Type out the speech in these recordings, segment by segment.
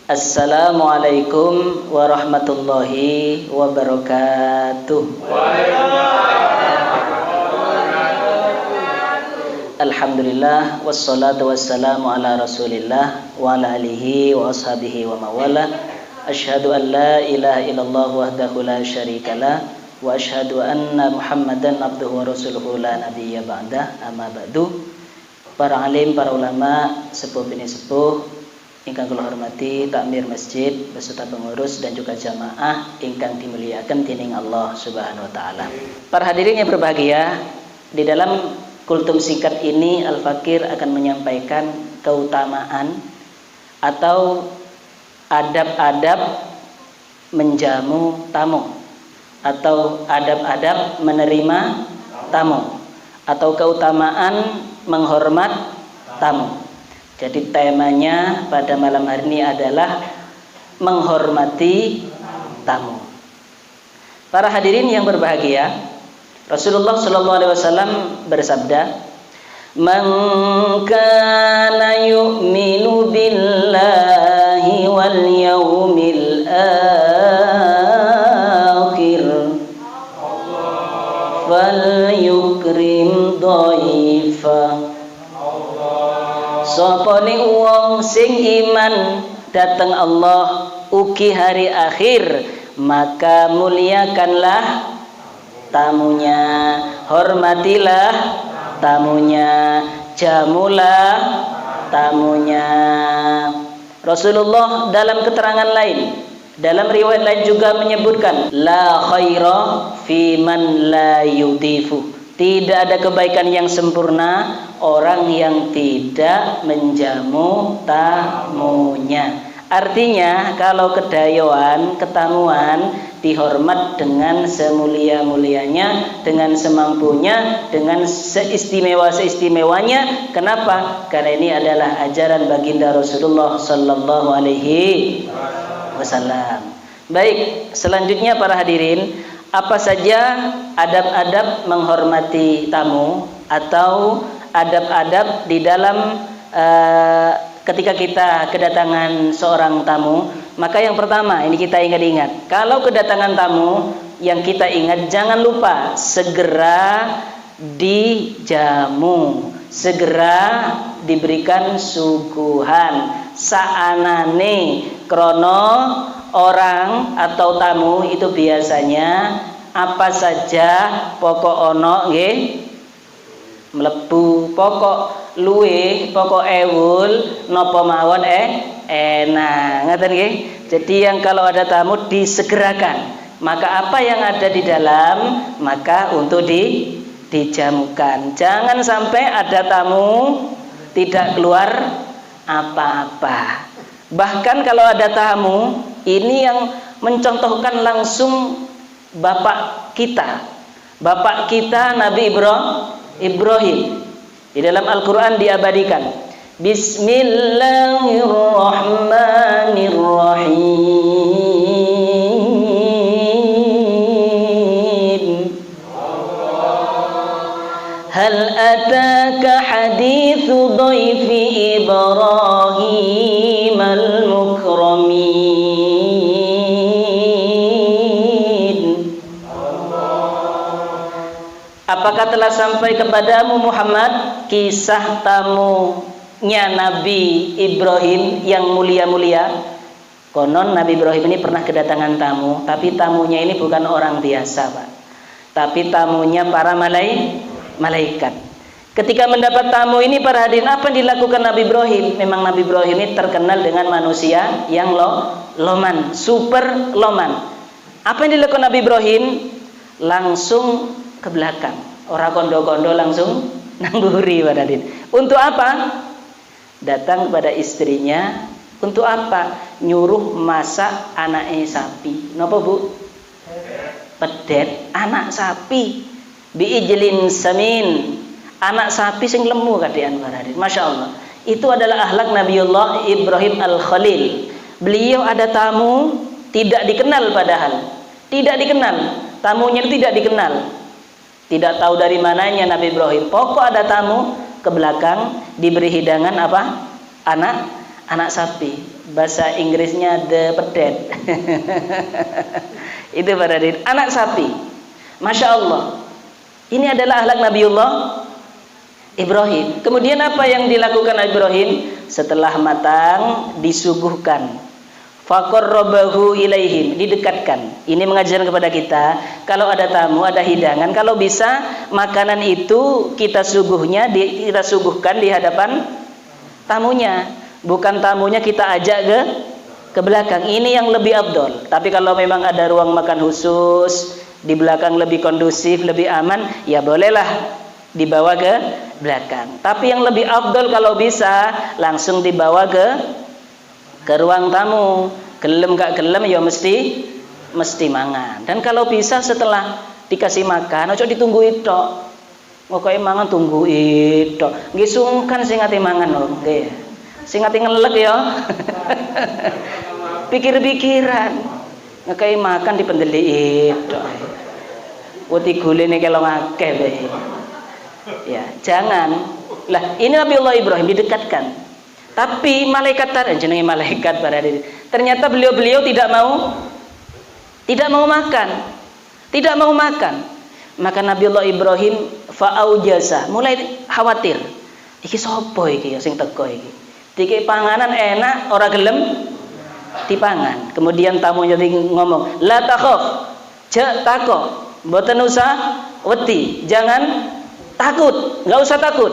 Assalamualaikum warahmatullahi wabarakatuh. Alhamdulillah wassalatu wassalamu ala Rasulillah wa ala alihi wa ashabihi wa mawala. Asyhadu an la ilaha illallah wahdahu la syarikalah wa asyhadu anna Muhammadan abduhu wa rasuluhu la nabiyya ba'dah. Amma ba'du. Para alim, para ulama, sepuh bini sepuh ingkang kula hormati, takmir masjid beserta pengurus dan juga jamaah ingkang dimuliakan dening Allah Subhanahu wa taala. Para hadirin yang berbahagia, di dalam kultum singkat ini Al-Fakir akan menyampaikan keutamaan atau adab-adab menjamu tamu atau adab-adab menerima tamu atau keutamaan menghormat tamu. Jadi temanya pada malam hari ini adalah menghormati tamu. Para hadirin yang berbahagia, Rasulullah SAW bersabda, "Man kana yu'minu billahi wal yawmil akhir falyukrim dhaifa." Sopone wong sing iman dateng Allah ugi hari akhir, maka muliakanlah tamunya, hormatilah tamunya, jamulah tamunya. Rasulullah dalam keterangan lain, dalam riwayat lain juga menyebutkan, la khaira fi man la yudifu. Tidak ada kebaikan yang sempurna orang yang tidak menjamu tamunya. Artinya kalau kedayoan, ketamuan dihormat dengan semulia-mulianya, dengan semampunya, dengan seistimewa-seistimewanya. Kenapa? Karena ini adalah ajaran baginda Rasulullah sallallahu alaihi wasallam. Baik, selanjutnya para hadirin, apa saja adab-adab menghormati tamu atau adab-adab di dalam ketika kita kedatangan seorang tamu? Maka yang pertama ini kita ingat-ingat, kalau kedatangan tamu yang kita ingat, jangan lupa segera dijamu, segera diberikan suguhan saanane. Krono orang atau tamu itu biasanya apa saja pokok ono nggih mlebu, pokok luwih, pokok ewul napa mawon enak, ngoten nggih. Jadi yang kalau ada tamu disegerakan, maka apa yang ada di dalam maka untuk dijamukan. Jangan sampai ada tamu tidak keluar apa-apa. Bahkan kalau ada tamu, ini yang mencontohkan langsung bapak kita Nabi Ibrahim. Di dalam Al-Quran diabadikan, Bismillahirrahmanirrahim. Hal ataka hadithu dhaifi Ibrahim al-mukramin. Apakah telah sampai kepadamu Muhammad kisah tamunya Nabi Ibrahim yang mulia-mulia? Konon Nabi Ibrahim ini pernah kedatangan tamu, tapi tamunya ini bukan orang biasa, Pak. Tapi tamunya para malaikat. Ketika mendapat tamu ini, para hadirin, apa yang dilakukan Nabi Ibrahim? Memang Nabi Ibrahim ini terkenal dengan manusia yang loman, super loman. Apa yang dilakukan Nabi Ibrahim? Langsung ke belakang, orang kondo-kondo, langsung nangguri, para hadirin. Untuk apa? Datang kepada istrinya. Untuk apa? Nyuruh masak anaknya sapi. Napa, Bu? Pedet anak sapi. Biijlin samin, anak sapi sing lemu kadean, para hadirin. Masya Allah, itu adalah akhlak Nabiullah Ibrahim al-Khalil. Beliau ada tamu tidak dikenal, padahal tidak dikenal, tamunya tidak dikenal, tidak tahu dari mananya Nabi Ibrahim. Pokok ada tamu, ke belakang diberi hidangan apa? Anak sapi. Bahasa Inggrisnya the pedet. Itu para hadirin, anak sapi. Masya Allah. Ini adalah akhlak Nabiullah Ibrahim. Kemudian apa yang dilakukan Ibrahim? Setelah matang disuguhkan. Faqarrabahu ilaihim, didekatkan. Ini mengajarkan kepada kita, kalau ada tamu, ada hidangan, kalau bisa makanan itu kita suguhkan di hadapan tamunya, bukan tamunya kita ajak ke belakang. Ini yang lebih afdol. Tapi kalau memang ada ruang makan khusus di belakang lebih kondusif, lebih aman, ya bolehlah dibawa ke belakang. Tapi yang lebih afdol kalau bisa langsung dibawa ke ruang tamu. Gelem gak gelem ya mesti mangan. Dan kalau bisa setelah dikasih makan ojo ditunggu itu. Pokoke mangan tunggu itu. Nggih sungkan sing ati mangan lho, nggih. Sing ati ngelek ya. Pikir-pikiran. Ngekei makan dipendeli itu. Uti gulene kelong akeh bae. Ya, jangan. Lah, ini Nabiullah Ibrahim didekatkan. Tapi malaikat jenenge malaikat para hadirin. Ternyata beliau tidak mau makan. Tidak mau makan. Maka Nabiullah Ibrahim fa'aujasa, mulai khawatir. Iki sapa iki ya sing teko iki? Dikek panganan enak ora gelem dipangan. Kemudian tamunya ngomong, "La takhaf." Jak takok, mboten usah wedi, jangan takut, enggak usah takut.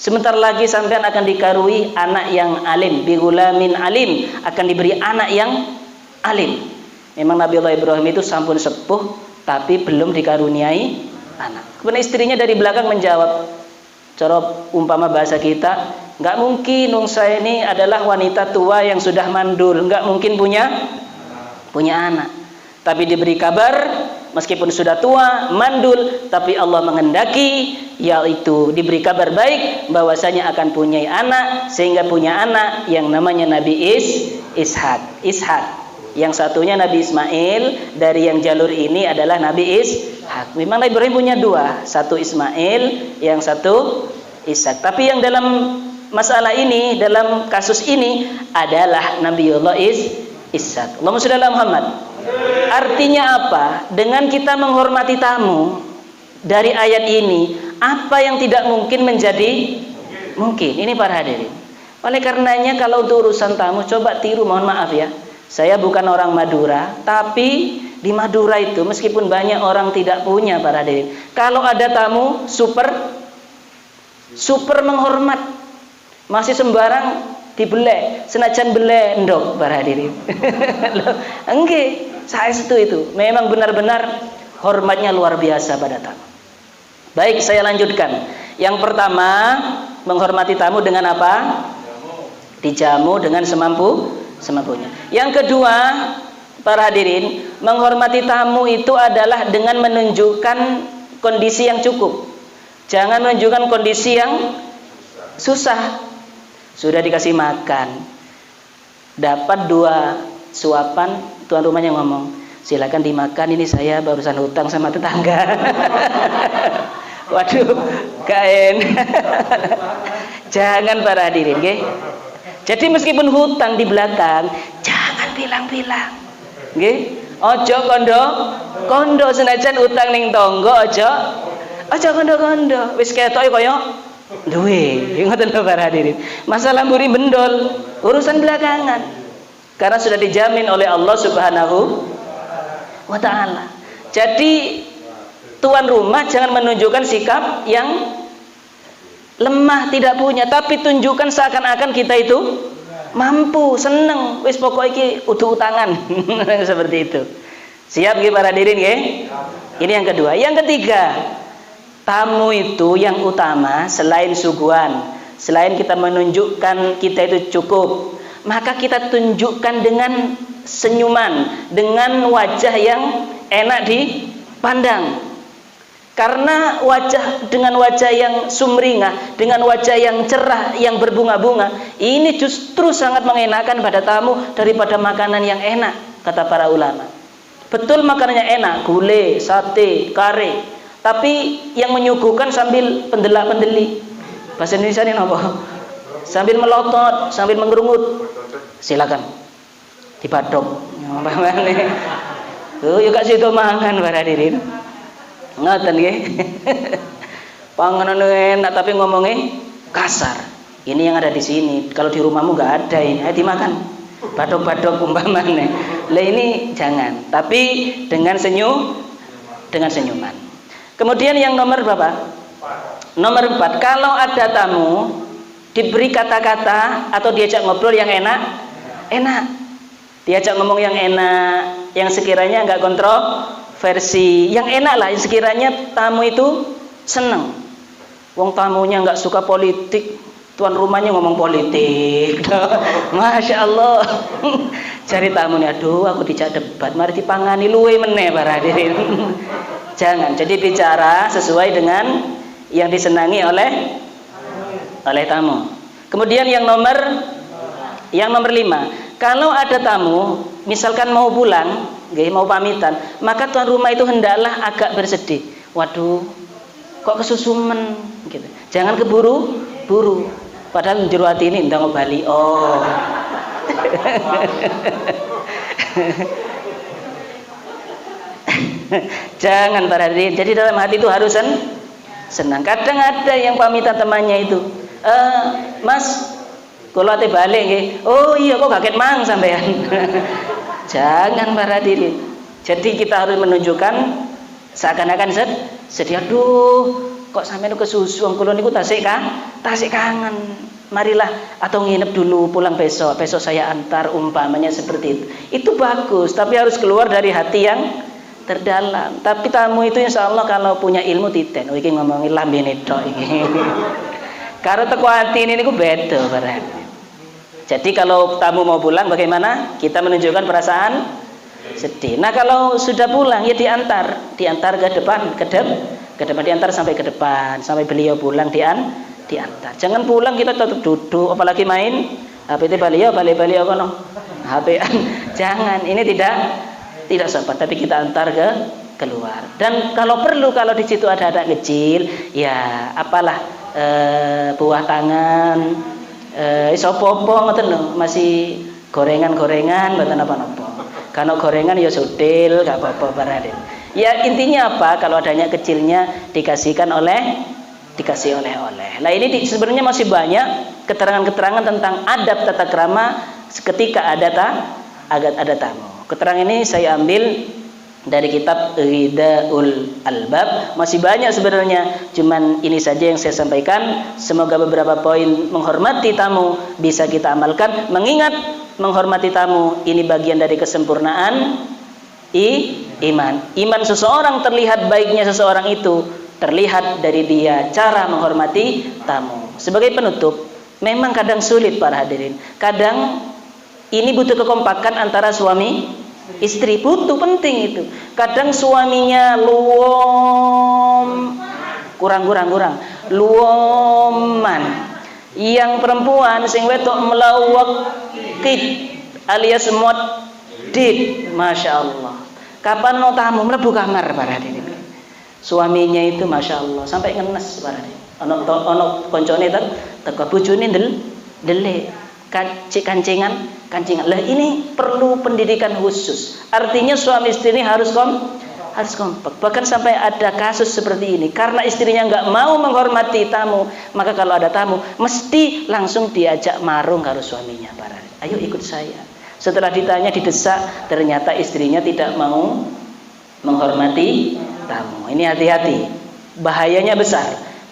Sebentar lagi sampean akan dikarui anak yang alim, bi gulamin alim, akan diberi anak yang alim. Memang Nabiullah Ibrahim itu sampun sepuh tapi belum dikaruniai anak. Kemudian istrinya dari belakang menjawab, cara umpama bahasa kita, enggak mungkin wong saya ini adalah wanita tua yang sudah mandul, enggak mungkin punya anak. Tapi diberi kabar meskipun sudah tua, mandul, tapi Allah menghendaki yaitu diberi kabar baik bahwasanya akan punya anak, sehingga punya anak yang namanya Nabi Ishak. Yang satunya Nabi Ismail, dari yang jalur ini adalah Nabi Ishak. Memang Nabi Ibrahim punya dua, satu Ismail, yang satu Ishak. Tapi yang dalam masalah ini, dalam kasus ini adalah Nabiullah Ishak. Allahumma shalli ala Muhammad. Artinya apa? Dengan kita menghormati tamu dari ayat ini, apa yang tidak mungkin menjadi mungkin. Ini para hadirin. Oleh karenanya kalau untuk urusan tamu coba tiru, mohon maaf ya. Saya bukan orang Madura, tapi di Madura itu meskipun banyak orang tidak punya para hadirin, kalau ada tamu super menghormat. Masih sembarang dibeleh, senajan beleh endok para hadirin. Enggak. Saya itu memang benar-benar hormatnya luar biasa pada tamu. Baik, saya lanjutkan. Yang pertama, menghormati tamu dengan apa? Dijamu dengan semampunya. Yang kedua, para hadirin, menghormati tamu itu adalah dengan menunjukkan kondisi yang cukup. Jangan menunjukkan kondisi yang susah. Sudah dikasih makan, dapat 2 suapan, tuan rumahnya ngomong, silakan dimakan, ini saya barusan hutang sama tetangga. Waduh, kain. Jangan para hadirin, nggih. Jadi meskipun hutang di belakang, jangan bilang-bilang, nggih. Ojo kondo senajan utang ning tonggo, ojo kondo. Wis ketoke kaya duwe, ngoten lho para hadirin. Masalah mburi bendol, urusan belakangan. Karena sudah dijamin oleh Allah Subhanahu wa ta'ala. Jadi tuan rumah jangan menunjukkan sikap yang lemah, tidak punya, tapi tunjukkan seakan-akan kita itu mampu, seneng. Wis pokok iki udu utangan. Seperti itu. Siap nggih para hadirin nggih? Ini yang kedua. Yang ketiga, tamu itu yang utama selain suguhan, selain kita menunjukkan kita itu cukup, maka kita tunjukkan dengan senyuman, dengan wajah yang enak dipandang. Karena dengan wajah yang sumringah, dengan wajah yang cerah, yang berbunga-bunga, ini justru sangat mengenakan pada tamu daripada makanan yang enak, kata para ulama. Betul makanannya enak, gulai, sate, kare, tapi yang menyuguhkan sambil pendelak-pendeli. Bahasa Indonesia ini apa? Sambil melotot, sambil mengerungut. silakan dibadok. Umpamane. Yo gak sido mangan para hadirin. Ngoten nggih. Panganan enak tapi ngomongnya kasar. Ini yang ada di sini. Kalau di rumahmu nggak ada ini, ayo dimakan. Badok-badok umpamane. Lah ini jangan. Tapi dengan senyuman. Kemudian yang nomor berapa? Nomor 4. Kalau ada tamu diberi kata-kata atau diajak ngobrol yang enak. Diajak ngomong yang enak, yang sekiranya nggak kontroversi, yang enak lah, yang sekiranya tamu itu seneng. Wong tamunya nggak suka politik, tuan rumahnya ngomong politik. Masya Allah. Cari tamunya, aduh aku dijak debat, mari dipangani luwe meneh para hadirin. Jangan, jadi bicara sesuai dengan yang disenangi oleh tamu. Kemudian yang nomor 5. Kalau ada tamu, misalkan mau pulang, mau pamitan, maka tuan rumah itu hendaklah agak bersedih. Waduh, kok kesusumen gitu. Jangan keburu-buru. Padahal jero hati ini ndang bali. Oh. Jangan para hadirin. Jadi dalam hati itu harus senang. Kadang ada yang pamitan temannya itu, Mas, kalau ate balik nggih. Oh iya kok kaget mang sampean. Jangan para hadirin. Jadi kita harus menunjukkan seakan-akan sedih. Aduh, kok sampean kesusu wong kula niku tasik kangen. Marilah atau nginep dulu pulang besok saya antar, umpamanya seperti itu. Itu bagus, tapi harus keluar dari hati yang terdalam. Tapi tamu itu insya Allah kalau punya ilmu titen. Oh iki ngomongin lambene tok iki. Karo teko hati ini niku beda barang. Jadi kalau tamu mau pulang bagaimana? Kita menunjukkan perasaan sedih. Nah kalau sudah pulang ya diantar ke depan, diantar sampai ke depan, sampai beliau pulang diantar. Jangan pulang kita tetap duduk, apalagi main HP beliau kono. HP-an. Jangan, ini tidak sopan, tapi kita antar keluar. Dan kalau perlu, kalau di situ ada anak kecil, ya apalah buah tangan, isopopo ngoten lho, masih gorengan-gorengan mboten apa-apa. Kalau gorengan ya sutil, gak apa-apa baraden. Ya intinya apa? Kalau adanya kecilnya dikasih oleh. Nah ini sebenarnya masih banyak keterangan-keterangan tentang adab tata krama ketika ada tamu. Keterangan ini saya ambil dari kitab Ridaul Albab. Masih banyak sebenarnya, cuman ini saja yang saya sampaikan. Semoga beberapa poin menghormati tamu bisa kita amalkan. Mengingat menghormati tamu ini bagian dari kesempurnaan iman seseorang. Terlihat baiknya seseorang itu terlihat dari dia cara menghormati tamu. Sebagai penutup, memang kadang sulit para hadirin. Kadang ini butuh kekompakan antara suami istri, butuh penting itu. Kadang suaminya luoman. Yang perempuan sing wedok melawakit alias modit. Masya Allah. Kapan mau tamu mlebu kamar para hadirin. Suaminya itu masya Allah sampai ngenes para hadirin. Ono koncone teko bojone ndelik kancingan. Lah ini perlu pendidikan khusus. Artinya suami istri ini harus kompak. Bahkan sampai ada kasus seperti ini. Karena istrinya nggak mau menghormati tamu, maka kalau ada tamu mesti langsung diajak marung karo suaminya. Ayo ikut saya. Setelah ditanya, didesak, ternyata istrinya tidak mau menghormati tamu. Ini hati-hati. Bahayanya besar.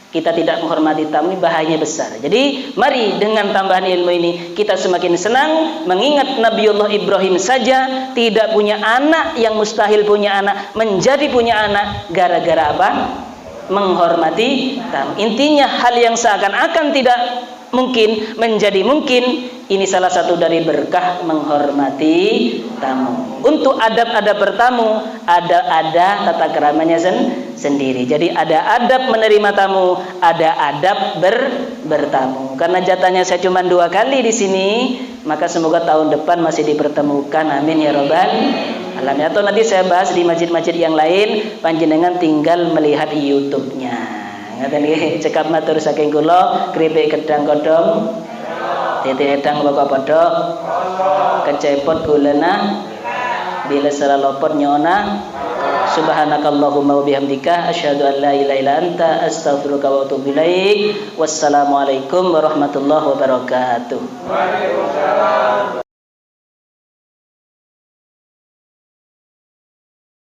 Kita tidak menghormati tamu, bahayanya besar. Jadi mari dengan tambahan ilmu ini kita semakin senang mengingat Nabiullah Ibrahim saja tidak punya anak, yang mustahil punya anak menjadi punya anak gara-gara apa? Menghormati tamu. Intinya hal yang seakan-akan tidak mungkin menjadi mungkin. Ini salah satu dari berkah menghormati tamu. Untuk adab-adab bertamu, ada tata keramanya sendiri. Jadi ada adab menerima tamu, ada adab bertamu. Karena jatahnya saya cuma 2 kali di sini, maka semoga tahun depan masih dipertemukan. Amin ya robbal alamin. Atau nanti saya bahas di masjid-masjid yang lain, panjenengan tinggal melihat YouTube-nya. Ngaten nggih, cekap matur saking kula, kripik gedang kodhong Titik edang bapak podok kecepot gulana bila salah lopot nyona. Subhanakallahumma wa bihamdika asyhadu an la ilaha illa anta astaghfiruka wa atubu ilaik. Wassalamualaikum warahmatullahi wabarakatuh. Waalaikumsalam.